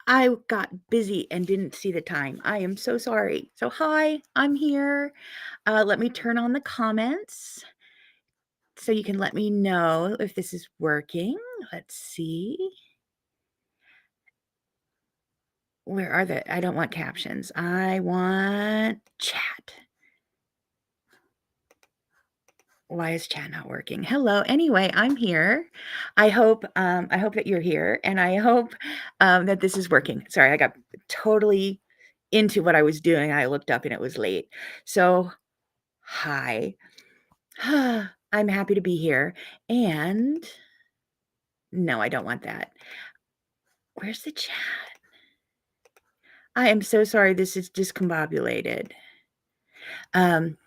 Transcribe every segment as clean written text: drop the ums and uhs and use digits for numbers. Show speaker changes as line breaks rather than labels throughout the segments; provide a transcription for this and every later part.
I got busy and didn't see the time. I am so sorry. So, hi, I'm here. Let me turn on the comments so you can let me know if this is working. Let's see. Where are the? I don't want captions. I want chat. Why is chat not working? Hello. Anyway, I'm here. I hope that you're here, and I hope that this is working. Sorry, I got totally into what I was doing. I looked up and it was late. So, hi. I'm happy to be here. And no, I don't want that. Where's the chat? I am so sorry this is discombobulated. Um,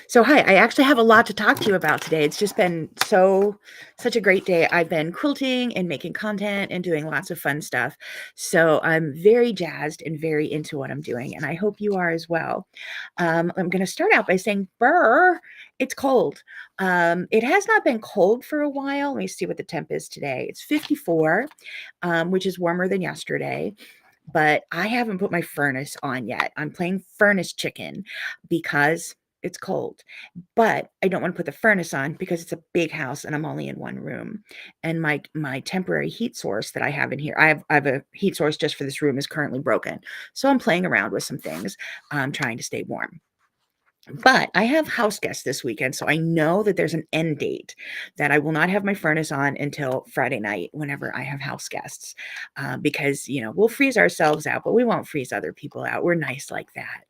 So, hi, I actually have a lot to talk to you about today. It's just been such a great day. I've been quilting and making content and doing lots of fun stuff. So, I'm very jazzed and very into what I'm doing, and I hope you are as well. I'm going to start out by saying, brr, it's cold. It has not been cold for a while. Let me see what the temp is today. It's 54, which is warmer than yesterday. But I haven't put my furnace on yet. I'm playing furnace chicken because it's cold. But I don't want to put the furnace on because it's a big house and I'm only in one room. And my temporary heat source that I have in here, I have a heat source just for this room is currently broken. So I'm playing around with some things, trying to stay warm. But I have house guests this weekend, so I know that there's an end date that I will not have my furnace on until Friday night whenever I have house guests, because we'll freeze ourselves out, but we won't freeze other people out. We're nice like that.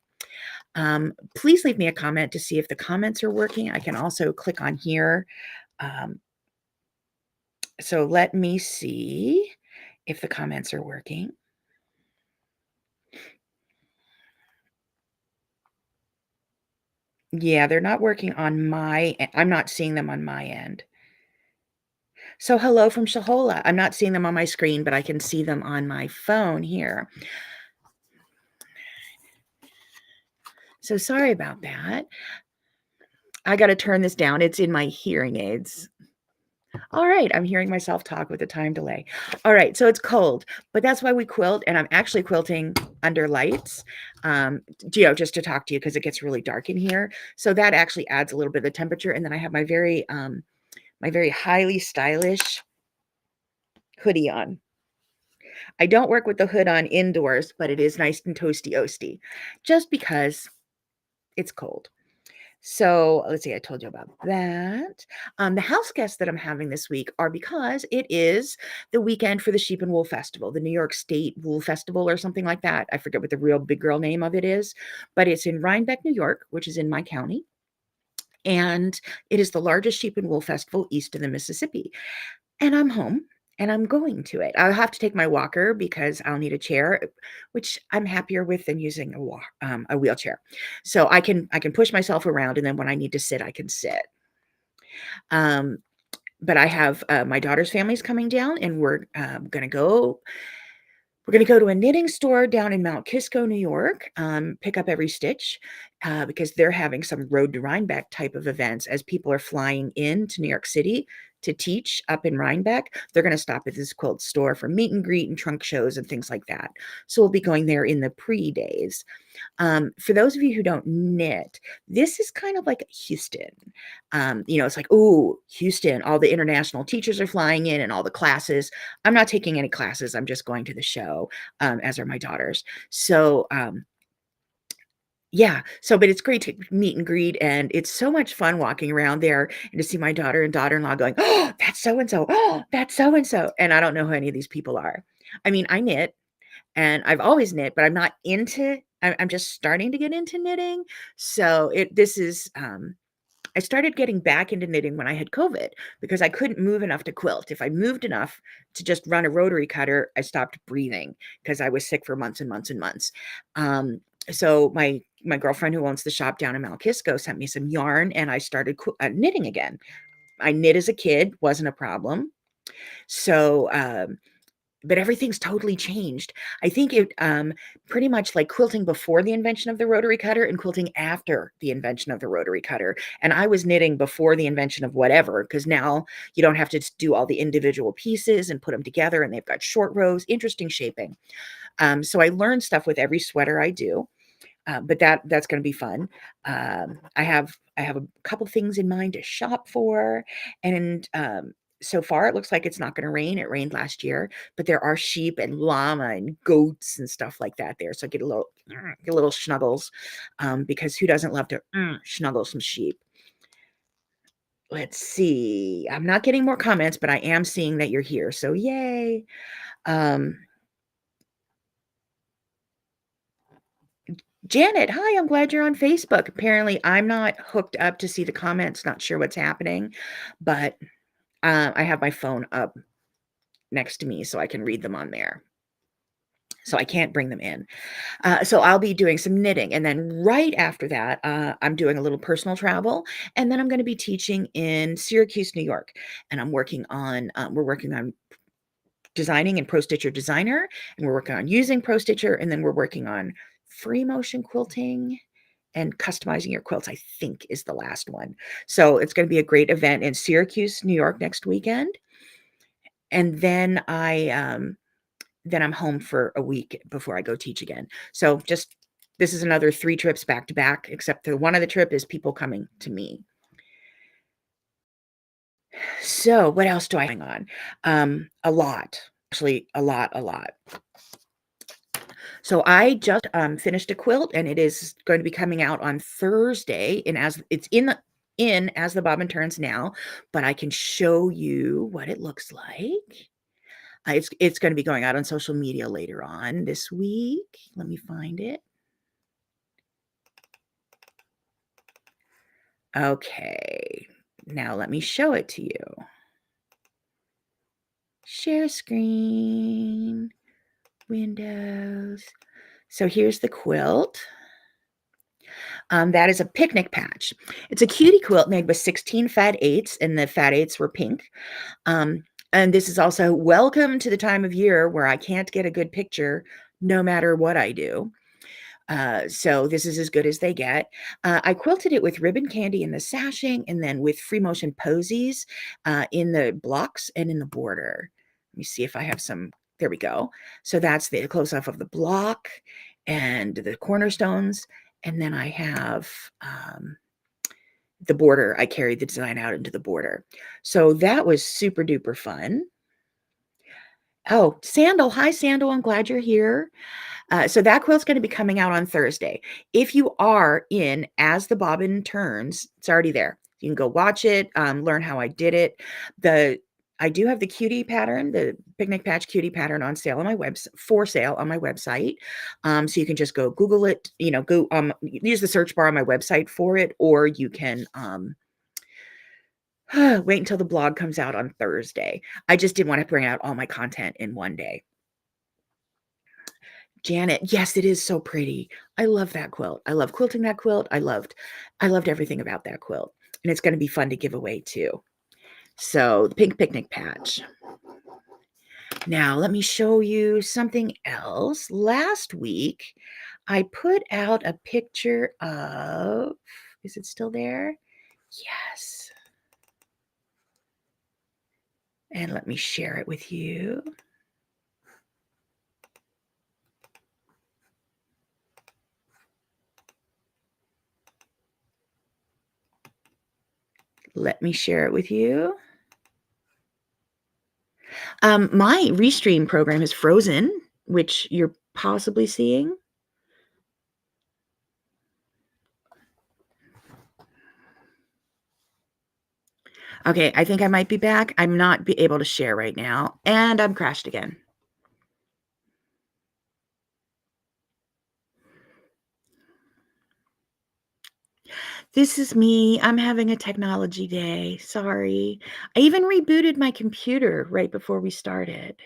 Please leave me a comment to see if the comments are working. I can also click on here. Um, so let me see if the comments are working. Yeah, they're not working on I'm not seeing them on my end. So hello from Shahola. I'm not seeing them on my screen, but I can see them on my phone here. So sorry about that. I got to turn this down. It's in my hearing aids. All right, I'm hearing myself talk with a time delay. All right, so it's cold, but that's why we quilt, and I'm actually quilting under lights, just to talk to you because it gets really dark in here. So that actually adds a little bit of the temperature, and then I have my very highly stylish hoodie on. I don't work with the hood on indoors, but it is nice and toasty-oasty, just because it's cold. So let's see, I told you about that. The house guests that I'm having this week are because it is the weekend for the Sheep and Wool Festival, the New York State Wool Festival or something like that. I forget what the real big girl name of it is, but it's in Rhinebeck, New York, which is in my county. And it is the largest sheep and wool festival east of the Mississippi. And I'm home and I'm going to it. I'll have to take my walker because I'll need a chair, which I'm happier with than using a wheelchair. So I can push myself around, and then when I need to sit, I can sit. Um, but I have my daughter's family's coming down, and we're going to go. We're going to go to a knitting store down in Mount Kisco, New York, pick up every stitch, because they're having some Road to Rhinebeck type of events as people are flying in to New York City to teach up in Rhinebeck. They're going to stop at this quilt store for meet and greet and trunk shows and things like that. So we'll be going there in the pre-days. For those of you who don't knit, this is kind of like Houston. It's like, oh, Houston, all the international teachers are flying in and all the classes. I'm not taking any classes. I'm just going to the show, as are my daughters. So, yeah. So, but it's great to meet and greet, and it's so much fun walking around there and to see my daughter and daughter-in-law going, "Oh, that's so and so. Oh, that's so and so." And I don't know who any of these people are. I mean, I knit, and I've always knit, but I'm not into. I'm just starting to get into knitting. So I started getting back into knitting when I had COVID because I couldn't move enough to quilt. If I moved enough to just run a rotary cutter, I stopped breathing because I was sick for months and months and months. So my girlfriend who owns the shop down in Mount Kisco sent me some yarn, and I started knitting again. I knit as a kid, wasn't a problem. So but everything's totally changed. I think it pretty much like quilting before the invention of the rotary cutter and quilting after the invention of the rotary cutter. And I was knitting before the invention of whatever, because now you don't have to do all the individual pieces and put them together, and they've got short rows, interesting shaping. So I learned stuff with every sweater I do. But that's going to be fun. I have a couple things in mind to shop for, and so far it looks like it's not going to rain. It rained last year, but there are sheep and llama and goats and stuff like that there. So I get a little snuggles, because who doesn't love to snuggle some sheep? Let's see. I'm not getting more comments, but I am seeing that you're here. So yay. Um, Janet, hi, I'm glad you're on Facebook. Apparently, I'm not hooked up to see the comments, not sure what's happening, but I have my phone up next to me so I can read them on there. So I can't bring them in. So I'll be doing some knitting. And then right after that, I'm doing a little personal travel. And then I'm going to be teaching in Syracuse, New York. And we're working on designing in Pro Stitcher Designer, and we're working on using Pro Stitcher, and then we're working on free motion quilting and customizing your quilts, I think, is the last one. So it's going to be a great event in Syracuse, New York next weekend. And then I'm home for a week before I go teach again. So just this is another 3 trips back to back, except the one of the trip is people coming to me. So what else do I hang on? A lot. Actually, a lot. So I just finished a quilt, and it is going to be coming out on Thursday. And as it's in as the bobbin turns now, but I can show you what it looks like. It's going to be going out on social media later on this week. Let me find it. Okay, now let me show it to you. Share screen, Windows. So here's the quilt. That is a picnic patch. It's a cutie quilt made with 16 fat 8s, and the fat 8s were pink. And this is also welcome to the time of year where I can't get a good picture no matter what I do. So this is as good as they get. I quilted it with ribbon candy in the sashing, and then with free motion posies in the blocks and in the border. Let me see if I have some. There we go. So that's the close up of the block and the cornerstones. And then I have the border. I carried the design out into the border. So that was super duper fun. Oh, Sandal. Hi, Sandal. I'm glad you're here. So that quilt's going to be coming out on Thursday. If you are in As the Bobbin Turns, it's already there. You can go watch it, learn how I did it. I do have the cutie pattern, the picnic patch cutie pattern on sale on my for sale on my website. So you can just go Google it, go use the search bar on my website for it, or you can wait until the blog comes out on Thursday. I just didn't want to bring out all my content in one day. Janet, yes, it is so pretty. I love that quilt. I love quilting that quilt. I loved everything about that quilt. And it's going to be fun to give away too. So the pink picnic patch. Now let me show you something else. Last week, I put out a picture of, is it still there? Yes. And let me share it with you. Let me share it with you. My Restream program is frozen, which you're possibly seeing. Okay, I think I might be back. I'm not able to share right now, and I'm crashed again. This is me. I'm having a technology day. Sorry. I even rebooted my computer right before we started.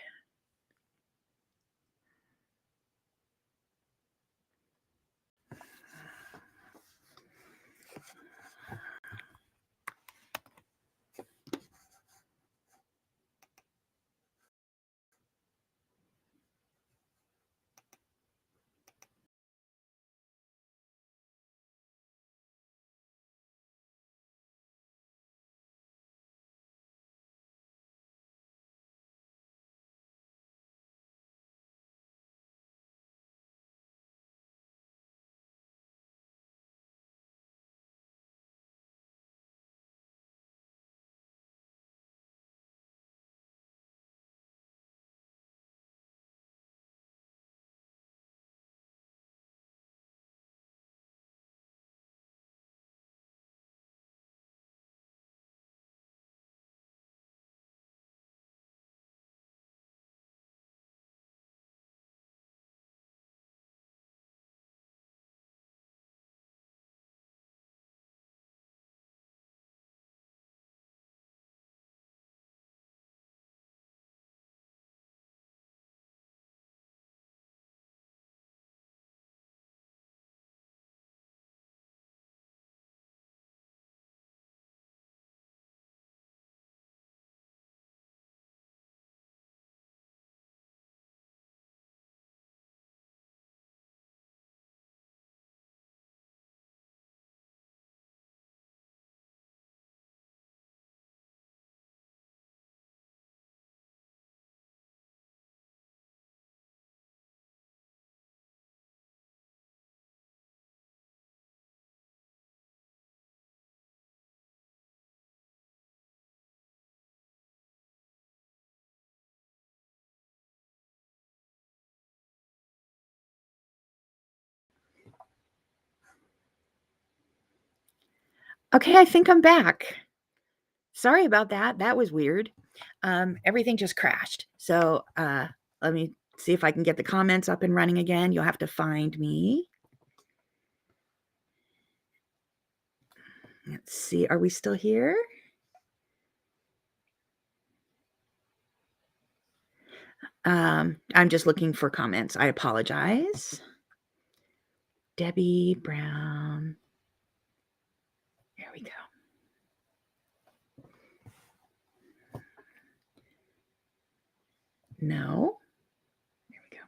Okay, I think I'm back. Sorry about that. That was weird. Everything just crashed. So let me see if I can get the comments up and running again. You'll have to find me. Let's see. Are we still here? I'm just looking for comments. I apologize. Debbie Brown. There we go. No. There we go.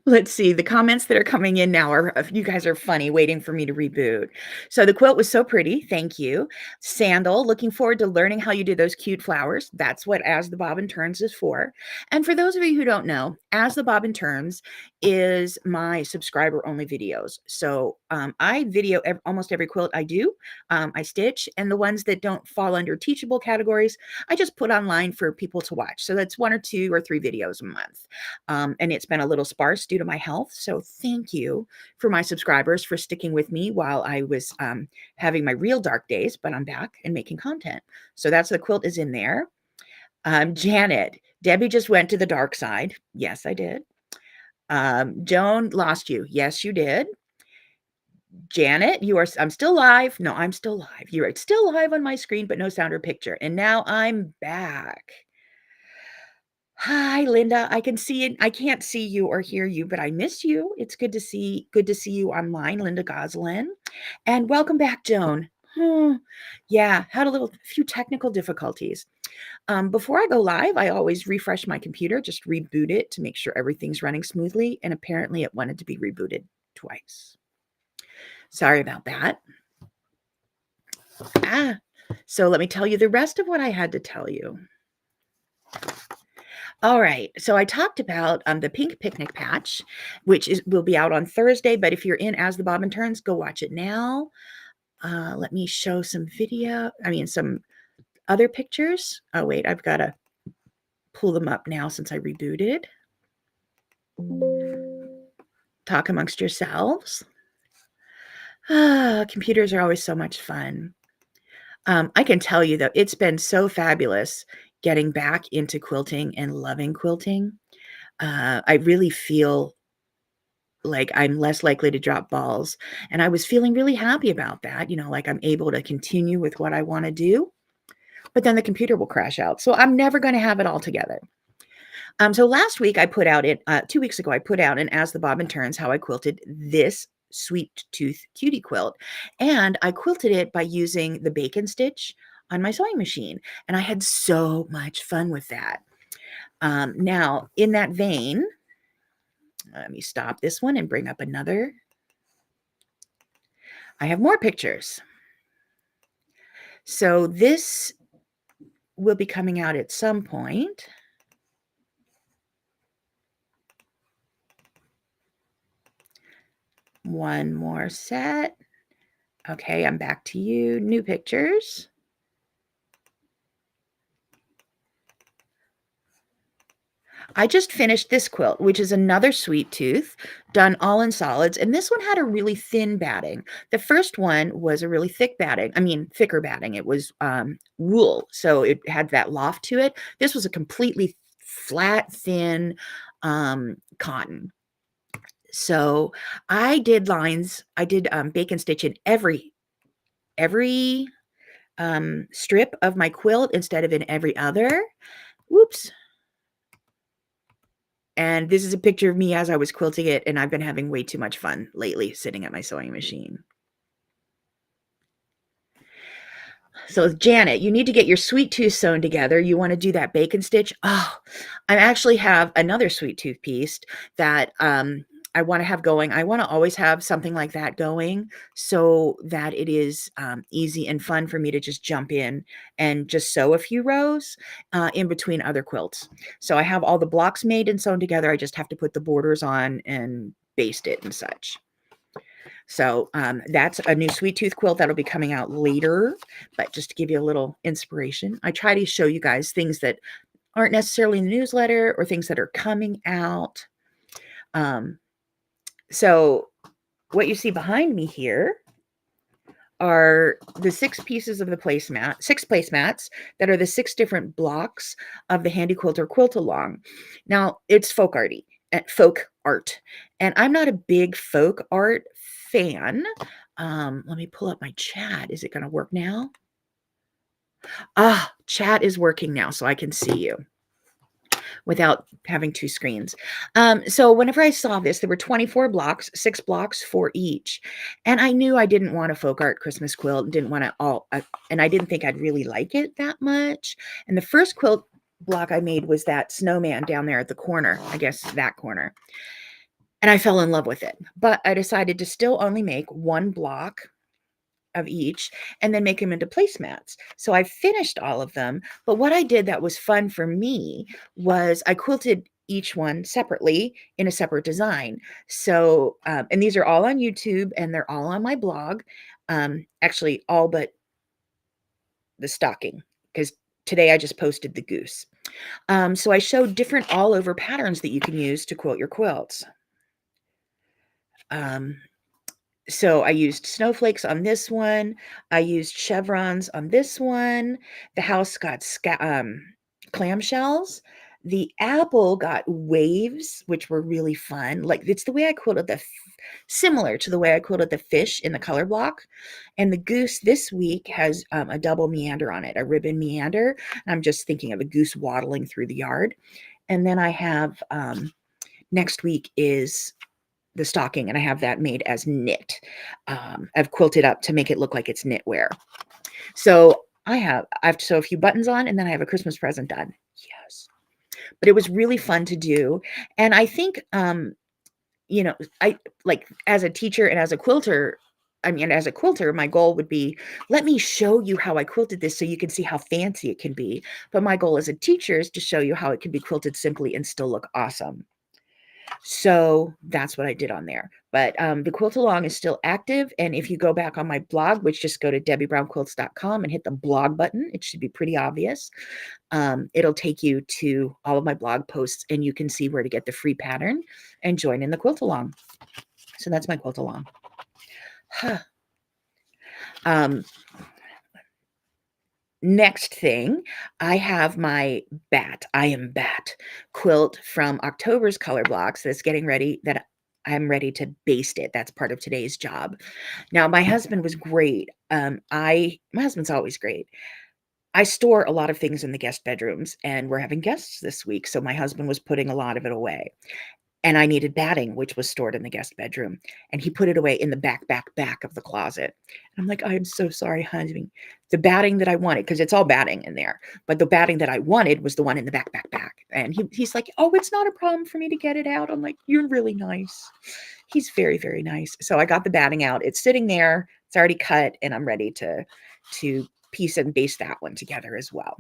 Let's see. The comments that are coming in now are, you guys are funny, waiting for me to reboot. So the quilt was so pretty. Thank you. Sandal, looking forward to learning how you do those cute flowers. That's what As the Bobbin Turns is for. And for those of you who don't know, As the Bobbin Turns is my subscriber only videos. So I video almost every quilt I do. I stitch, and the ones that don't fall under teachable categories, I just put online for people to watch. So that's 1 or 2 or 3 videos a month. And it's been a little sparse due to my health. So thank you for my subscribers for sticking with me while I was having my real dark days, but I'm back and making content. So that's the quilt is in there. Janet, Debbie just went to the dark side. Yes, I did. Joan, lost you. Yes, you did. Janet, I'm still live. No, I'm still live. You're still live on my screen, but no sound or picture. And now I'm back. Hi, Linda. I can see it. I can't see you or hear you, but I miss you. It's good to see you online, Linda Goslin. And welcome back, Joan. Yeah, had a few technical difficulties. Before I go live, I always refresh my computer, just reboot it to make sure everything's running smoothly. And apparently it wanted to be rebooted twice. Sorry about that. So let me tell you the rest of what I had to tell you. All right. So I talked about the Pink Picnic Patch, which will be out on Thursday. But if you're in As the Bobbin Turns, go watch it now. Let me show some some other pictures. Oh, wait, I've got to pull them up now since I rebooted. Talk amongst yourselves. Computers are always so much fun. I can tell you, though, it's been so fabulous getting back into quilting and loving quilting. I really feel like I'm less likely to drop balls. And I was feeling really happy about that, like I'm able to continue with what I want to do, but then the computer will crash out. So I'm never going to have it all together. So last week I put out 2 weeks ago, I put out an As the Bobbin Turns, how I quilted this Sweet Tooth Cutie quilt. And I quilted it by using the bacon stitch on my sewing machine. And I had so much fun with that. Now, in that vein, let me stop this one and bring up another. I have more pictures. So this will be coming out at some point. One more set. Okay, I'm back to you. New pictures. I just finished this quilt, which is another Sweet Tooth, done all in solids. And this one had a really thin batting. The first one was a really thick batting. Thicker batting. It was wool, so it had that loft to it. This was a completely flat, thin cotton. So I did lines. I did bacon stitch in every strip of my quilt instead of in every other. Whoops. And this is a picture of me as I was quilting it, and I've been having way too much fun lately sitting at my sewing machine. So Janet, you need to get your sweet tooth sewn together. You want to do that bacon stitch. Oh, I actually have another sweet tooth piece that I want to have going. I want to always have something like that going so that it is easy and fun for me to just jump in and just sew a few rows in between other quilts. So I have all the blocks made and sewn together. I just have to put the borders on and baste it and such. So that's a new sweet tooth quilt that'll be coming out later, but just to give you a little inspiration, I try to show you guys things that aren't necessarily in the newsletter or things that are coming out. So what you see behind me here are the 6 pieces of the placemat, 6 placemats that are the 6 different blocks of the Handy Quilter Quilt-Along. Now, it's folk art, and I'm not a big folk art fan. Let me pull up my chat. Is it gonna work now? Chat is working now, so I can see you without having 2 screens. So whenever I saw this, there were 24 blocks, 6 blocks for each. And I knew I didn't want a folk art Christmas quilt, didn't want to and I didn't think I'd really like it that much. And the first quilt block I made was that snowman down there at the corner, I guess that corner. And I fell in love with it. But I decided to still only make 1 block of each and then make them into placemats. So I finished all of them. But what I did that was fun for me was I quilted each one separately in a separate design. So, and these are all on YouTube and they're all on my blog. Actually, all but the stocking, because today I just posted the goose. So I showed different all over patterns that you can use to quilt your quilts. So I used snowflakes on this one. I used chevrons on this one. The house got clamshells. The apple got waves, which were really fun. Like it's the way I quilted similar to the way I quilted the fish in the color block. And the goose this week has a double meander on it, a ribbon meander. I'm just thinking of a goose waddling through the yard. And then I have next week is the stocking, and I have that made as knit. I've quilted up to make it look like it's knitwear. So I have to sew a few buttons on, and then I have a Christmas present done. Yes. But it was really fun to do. And I think, I like as a teacher and as a quilter, as a quilter, my goal would be, let me show you how I quilted this so you can see how fancy it can be. But my goal as a teacher is to show you how it can be quilted simply and still look awesome. So that's what I did on there. But the quilt along is still active. And if you go back on my blog, which just go to debbybrownquilts.com and hit the blog button, it should be pretty obvious. It'll take you to all of my blog posts and you can see where to get the free pattern and join in the quilt along. So that's my quilt along. Next thing, I have my I Am Bat quilt from October's color blocks that's getting ready, that I'm ready to baste it. That's part of today's job. Now, my husband was great. My husband's always great. I store a lot of things in the guest bedrooms, and we're having guests this week, so my husband was putting a lot of it away. And I needed batting, which was stored in the guest bedroom. And he put it away in the back of the closet. And I'm like, I'm so sorry, honey. The batting that I wanted, because it's all batting in there, but the batting that I wanted was the one in the back. And he's like, oh, it's not a problem for me to get it out. I'm like, you're really nice. He's very, very nice. So I got the batting out. It's sitting there. It's already cut. And I'm ready to piece and baste that one together as well.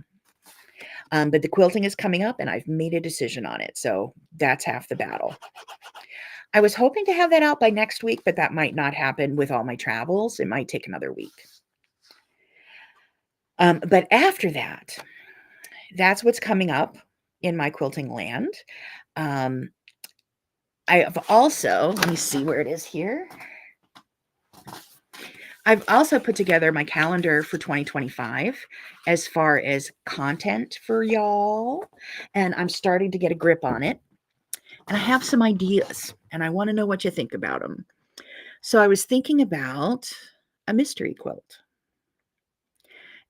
But the quilting is coming up and I've made a decision on it. So that's half the battle. I was hoping to have that out by next week, but that might not happen with all my travels. It might take another week. But after that, that's what's coming up in my quilting land. I have also, let me see where it is here. I've also put together my calendar for 2025 as far as content for y'all, and I'm starting to get a grip on it. And I have some ideas, and I want to know what you think about them. So I was thinking about a mystery quilt,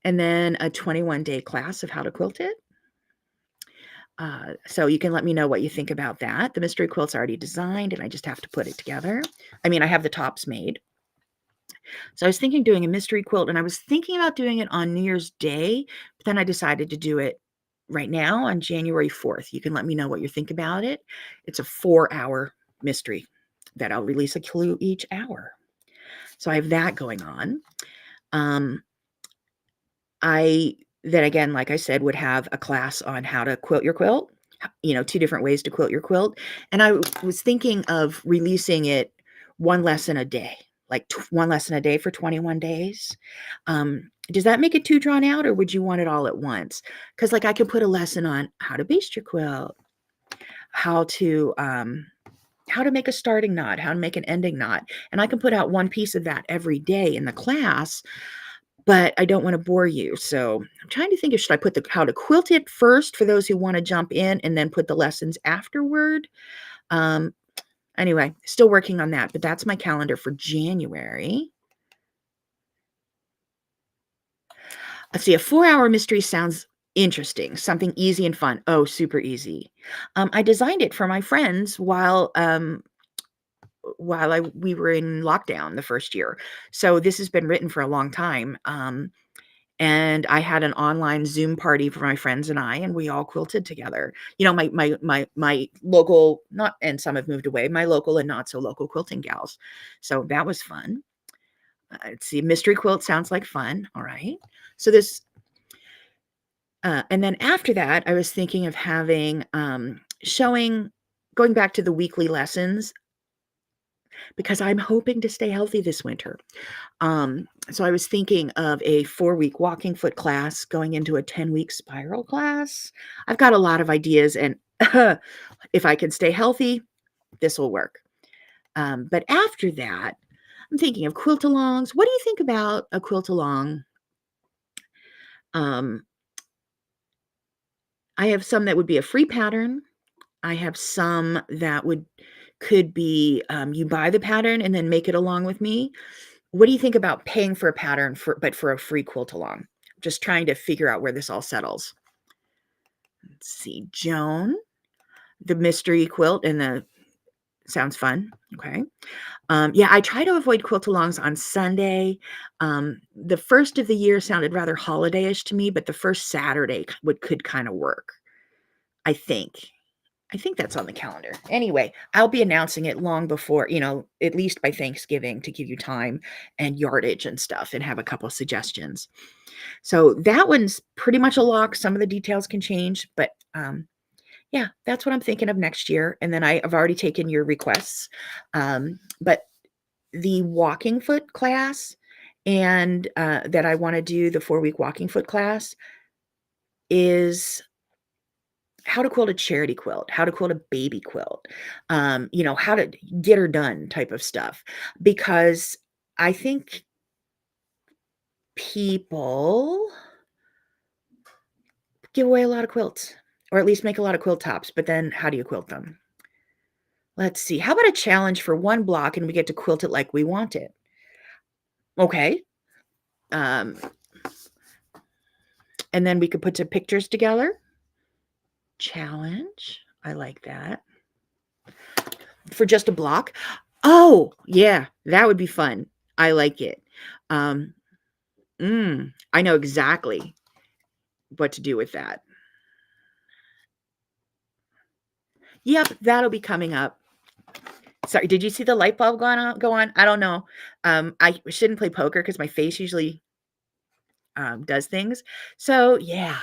and then a 21-day class of how to quilt it. So you can let me know what you think about that. The mystery quilt's already designed, and I just have to put it together. I have the tops made. So I was thinking doing a mystery quilt, and I was thinking about doing it on New Year's Day, but then I decided to do it right now on January 4th. You can let me know what you think about it. It's a 4-hour mystery that I'll release a clue each hour. So I have that going on. I then again, like I said, would have a class on how to quilt your quilt, 2 different ways to quilt your quilt. And I was thinking of releasing it one lesson a day. like 1 lesson a day for 21 days. Does that make it too drawn out, or would you want it all at once? Because like I could put a lesson on how to baste your quilt, how to make a starting knot, how to make an ending knot, and I can put out one piece of that every day in the class, but I don't want to bore you. So I'm trying to think of, should I put the how to quilt it first for those who want to jump in and then put the lessons afterward? Um, anyway, still working on that, but that's my calendar for January. Let's see, a 4-hour mystery sounds interesting, something easy and fun. Oh, super easy. I designed it for my friends while we were in lockdown the first year. So this has been written for a long time. And I had an online Zoom party for my friends and I, and we all quilted together. You know, my local, not, and some have moved away, my local and not so local quilting gals. So that was fun. Let's see, mystery quilt sounds like fun. All right. So this, and then after that, I was thinking of having going back to the weekly lessons because I'm hoping to stay healthy this winter. So I was thinking of a 4-week walking foot class going into a 10-week spiral class. I've got a lot of ideas, and if I can stay healthy, this will work. But after that, I'm thinking of quilt-alongs. What do you think about a quilt-along? Um, I have some that would be a free pattern. I have some that could be you buy the pattern and then make it along with me. What do you think about paying for a pattern but for a free quilt along? Just trying to figure out where this all settles. Let's see, Joan, the mystery quilt and the sounds fun. Okay. Yeah, I try to avoid quilt alongs on Sunday. The first of the year sounded rather holiday-ish to me, but the first Saturday could kind of work. I think. I think that's on the calendar. Anyway, I'll be announcing it long before, at least by Thanksgiving to give you time and yardage and stuff and have a couple of suggestions. So that one's pretty much a lock. Some of the details can change, but yeah, that's what I'm thinking of next year. And then I've already taken your requests. But the walking foot class and that I want to do, the 4-week walking foot class, is how to quilt a charity quilt, how to quilt a baby quilt, how to get her done type of stuff. Because I think people give away a lot of quilts, or at least make a lot of quilt tops, but then how do you quilt them? Let's see. How about a challenge for one block and we get to quilt it like we want it? Okay. Um, and then we could put some pictures together. Challenge. I like that. For just a block. Oh, yeah, that would be fun. I like it. Um, I know exactly what to do with that. Yep, that'll be coming up. Sorry, did you see the light bulb go on? I don't know. I shouldn't play poker because my face usually does things. So yeah,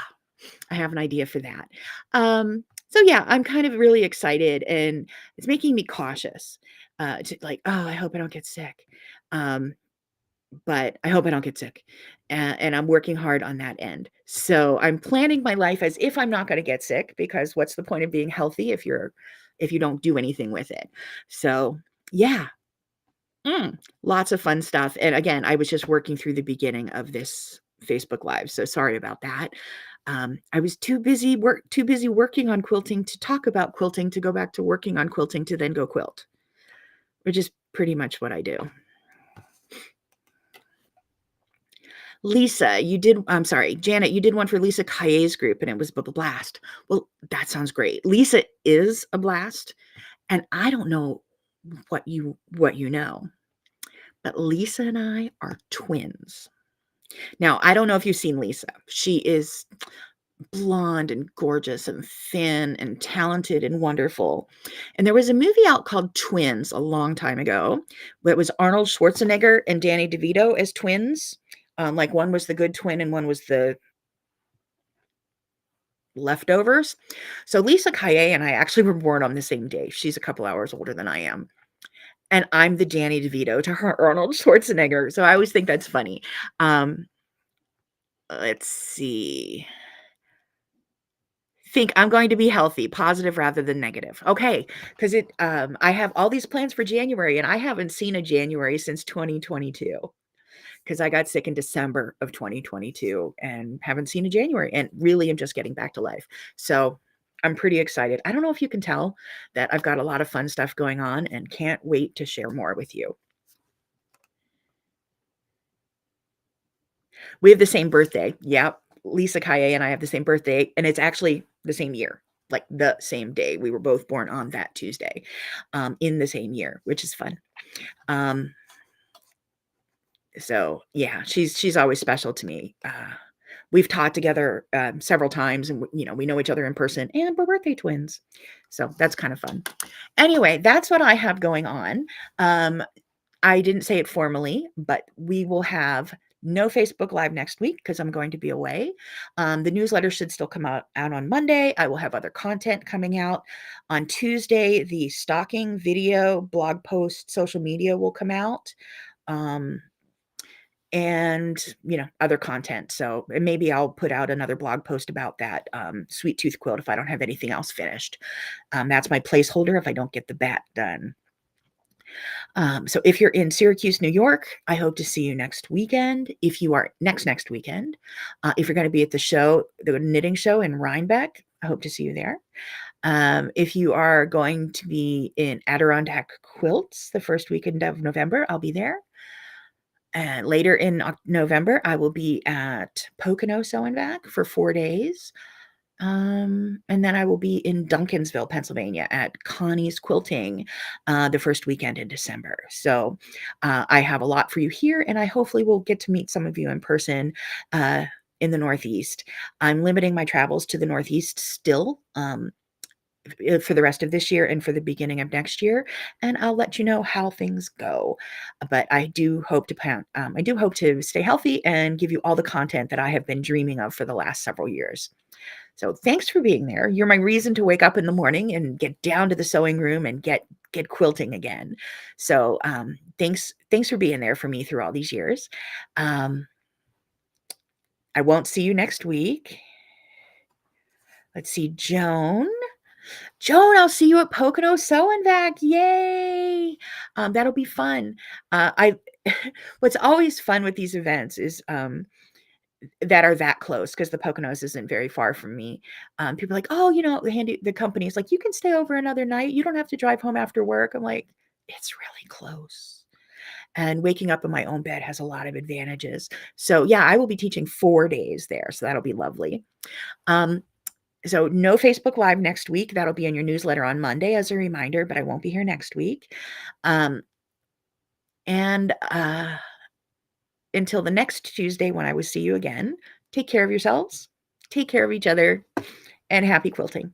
I have an idea for that. So yeah, I'm kind of really excited, and it's making me cautious. Like, oh, I hope I don't get sick. But I hope I don't get sick. And I'm working hard on that end. So I'm planning my life as if I'm not going to get sick, because what's the point of being healthy if you don't do anything with it? So yeah, lots of fun stuff. And again, I was just working through the beginning of this Facebook Live, so sorry about that. I was too busy working on quilting to talk about quilting, to go back to working on quilting, to then go quilt, which is pretty much what I do. I'm sorry, Janet, you did one for Lisa Kaye's group and it was blast. Well, that sounds great. Lisa is a blast, and I don't know what you know, but Lisa and I are twins. Now, I don't know if you've seen Lisa. She is blonde and gorgeous and thin and talented and wonderful. And there was a movie out called Twins a long time ago. It was Arnold Schwarzenegger and Danny DeVito as twins. Like one was the good twin and one was the leftovers. So Lisa Kaye and I actually were born on the same day. She's a couple hours older than I am. and I'm the Danny DeVito to her Arnold Schwarzenegger, so I always think that's funny. Um, let's see. Think I'm going to be healthy, positive rather than negative. Okay, because I have all these plans for January, and I haven't seen a January since 2022 because I got sick in December of 2022 and haven't seen a January, and really am just getting back to life. So I'm pretty excited. I don't know if you can tell that I've got a lot of fun stuff going on and can't wait to share more with you. We have the same birthday. Yep. Lisa Kaye and I have the same birthday, and it's actually the same year, like the same day. We were both born on that Tuesday, in the same year, which is fun. Um, so yeah, she's always special to me. We've taught together several times, and we know each other in person, and we're birthday twins, so that's kind of fun. Anyway, that's what I have going on. Um, I didn't say it formally, but we will have no Facebook Live next week because I'm going to be away. The newsletter should still come out on Monday. I will have other content coming out. On Tuesday, the stalking video, blog post, social media will come out. Um, and other content. So maybe I'll put out another blog post about that sweet tooth quilt if I don't have anything else finished. That's my placeholder if I don't get the bat done. So if you're in Syracuse, New York, I hope to see you next weekend. If you are next weekend, if you're going to be at the show, the knitting show in Rhinebeck, I hope to see you there. If you are going to be in Adirondack Quilts the first weekend of November, I'll be there. And later in November, I will be at Pocono Sew and Vac for 4 days. And then I will be in Duncansville, Pennsylvania at Connie's Quilting the first weekend in December. So I have a lot for you here, and I hopefully will get to meet some of you in person in the Northeast. I'm limiting my travels to the Northeast still. For the rest of this year and for the beginning of next year, and I'll let you know how things go. But I do hope to stay healthy and give you all the content that I have been dreaming of for the last several years. So thanks for being there. You're my reason to wake up in the morning and get down to the sewing room and get quilting again. So thanks for being there for me through all these years. I won't see you next week. Let's see, Joan, I'll see you at Pocono Sew and Vac. Yay! That'll be fun. I What's always fun with these events is that are that close because the Poconos isn't very far from me. People are like, oh, the company is like, you can stay over another night. You don't have to drive home after work. I'm like, it's really close. And waking up in my own bed has a lot of advantages. So yeah, I will be teaching 4 days there. So that'll be lovely. So no Facebook Live next week. That'll be in your newsletter on Monday as a reminder, but I won't be here next week. And until the next Tuesday when I will see you again, take care of yourselves, take care of each other, and happy quilting.